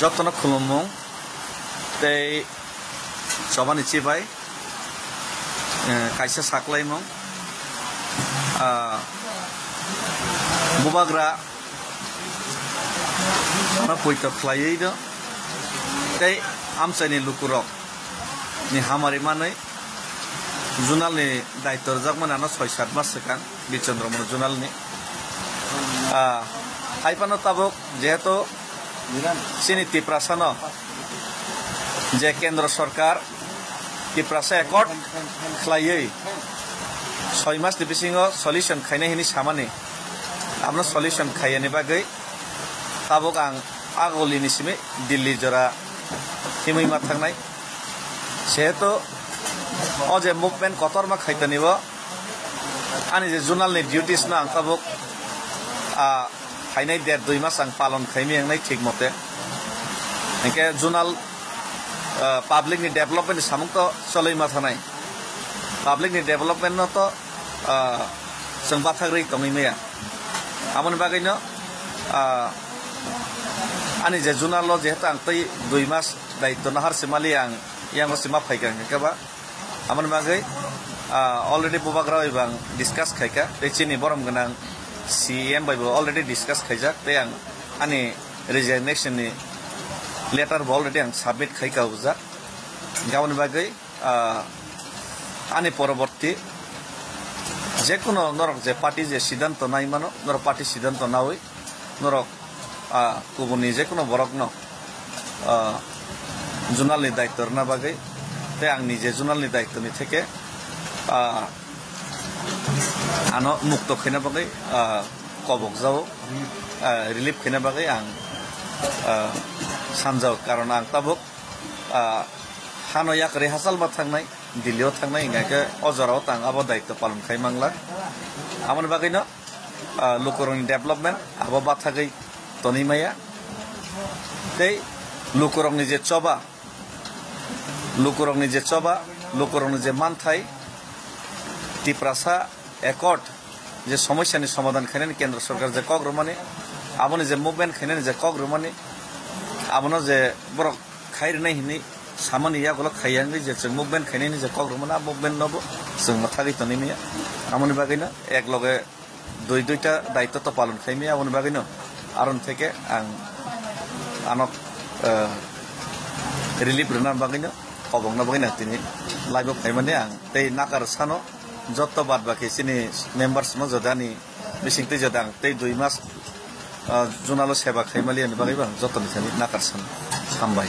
যতন খুলুমুং tei sobani chibai kaisa saklaimung bubagra na poito khlaiei do tei amchani lukurok ni hamari manai junal ni daittor jakmana no 6-7 mas sekan bichandramon junal ni haipano tabok jehetu sini tiprasano je kendra sarkar tiprasa ekot khlaiei 6 mas ni bisingo solution khaina hini samani amno solution khayani bagai tabok ang agoli ni simi dilli jora himui ma thangnai sehetu o je movement kotorma khaitanibo ani je journal ni duties na ang tabok hainai 1.5-2 mas ang palon khaimi ang nai thik mote engke journal public ni development samung to soloi ma thanai public ni development no to sengba thagri tongi meya amon bagai no ani je journal lo je tang tei 2 mas daitto na har simali ang yang sima phaikan ke ba amon bagai already bubagra ibang discuss khaika techini borom ganang CM by already discussed khaijak te ang ani resignation ni letter already ang submit khaika uja gaun bagai ani poroborti je kono norok je party je siddhanto nai mano norok party siddhanto na hoi norok kubuni je kono borok no journal ni daittor na bagai te ang nije journal ni daitto ni theke ano mukto khina bagai kobok jao relief khina bagai ang sanjao karon ang tabuk hano yak rehasal ba thangnai dilio thangnai ngake ojorao tang abo daitto palon khai mangla amon bagai no lukurong development abo ba thagai toni maya tei lukurong ni je choba lukurong ni je manthai tiprasa একট যে সমস্যানি সমাধান খাইনি কেন্দ্র সরকার যে কগ্রমানি আপনি যে movement খাইনি যে কগ্রমানি আপনি যে বড় খাইর নাই হিনি সামানি ইয়াগুলো খাইয়াঙ্গি যে মুভমেন্ট খাইনি যে কগ্রমানা মুভমেন্ট নব जों মাথাগি তনিমিয়া আমনি বাগিনা এক লগে দুইটা দায়িত্ব তো পালন খাইমিয়া আমনি বাগিনা আরন থেকে আং আনক রিলিফ রনার বাগিনা কবংনা বাগিনা তিনি লাইভ খাইমানে আং তেই নাকার সানো যত বাদ বাকি সিনি মেম্বার্স মো জদানি বিসিংতে জদাং তেই 2 মাস জুনালো সেবা খাইমালি আনি বাগিবা যত নিছানি নাকারসান সামবাই